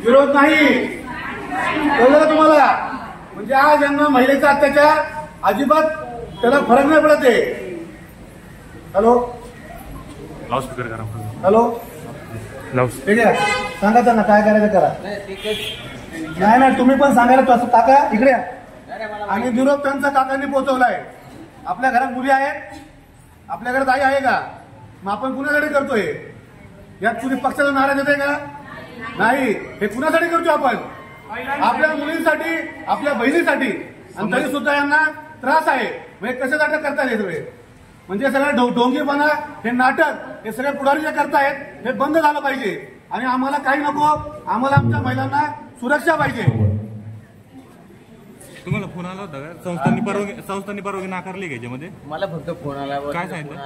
विरोध नाही, कळलं का तुम्हाला? म्हणजे आज यांना महिलेचा अत्याचार अजिबात त्याला फरक नाही पडत आहे. हॅलो लाऊडस्पीकर करा. हॅलो ठीक आहे, सांगा त्यांना काय करायचं करा. नाही नाही तुम्ही पण सांगायला तसं काका इकडे या. आणि निरोप त्यांचा काकांनी पोहोचवलाय. आपल्या घरात मुली आहेत, आपल्या घरात आई आहे का? मग आपण कुणासाठी करतोय? यात कुणी पक्षाचा नाराज येते का? नाही, हे कुणासाठी करतोय आपण? आपल्या मुलींसाठी, आपल्या बहिणीसाठी. आणि तरी सुद्धा यांना त्रास आहे. म्हणजे कशासाठी करता येत? म्हणजे सगळं ढोंगीपणा, हे नाटक, हे सगळे पुढारी जे करतायत हे बंद झालं पाहिजे. आणि आम्हाला काही नको, आम्हाला आमच्या महिलांना सुरक्षा पाहिजे. तुम्हाला फोन आला होता का? संस्थांनी परवानगी नाकारली का याच्यामध्ये? मला फक्त फोन आला. काय सांगितलं?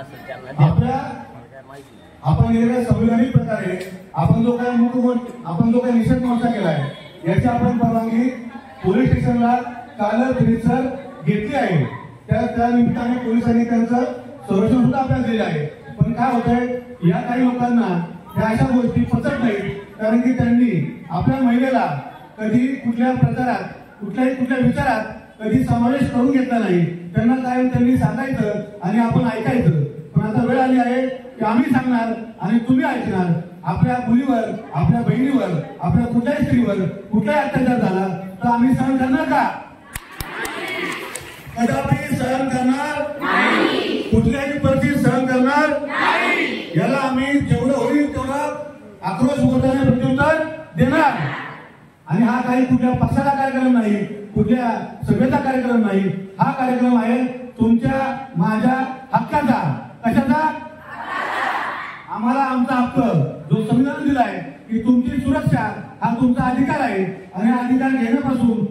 आपण गेलेल्या संविधानिक प्रकारे आपण जो काही निषेध मोर्चा केलाय याची आपण परवानगी पोलीस स्टेशनला काल रितसर घेतली आहे. त्या निमित्ताने पोलिसांनी त्यांचं संरक्षण सुद्धा आपल्याला दिलं आहे. पण काय होतंय, या काही लोकांना या अशा गोष्टी पचत नाहीत. कारण की त्यांनी आपल्या महिलेला कधी कुठल्या प्रचारात, कुठल्या विचारात कधी समावेश करून घेतला नाही. त्यांना काय त्यांनी सांगायचं आणि आपण ऐकायचं. पण आता वेळ आली आहे की आम्ही सांगणार आणि तुम्ही ऐकणार. आपल्या मुलीवर, आपल्या बहिणीवर, आपल्या कुठल्याही स्त्रीवर कुठलाही अत्याचार झाला तर आम्ही सहन करणार का? कदापि सहन करणार नाही. कुठल्याही परिस्थितीत सहन करणार नाही. याला आम्ही जेवढं होईल तेवढं आक्रोश मोर्चाने प्रत्युत्तर देणार. आणि हा काही कुठल्या पक्षाचा कार्यक्रम नाही, कुठल्या सभेचा कार्यक्रम नाही. हा कार्यक्रम आहे तुमच्या माझ्या हक्काचा. कशाचा? आम्हाला आमचा हक्क जो संविधान दिलाय की तुमची सुरक्षा हा तुमचा अधिकार आहे. आणि अधिकार घेण्यापासून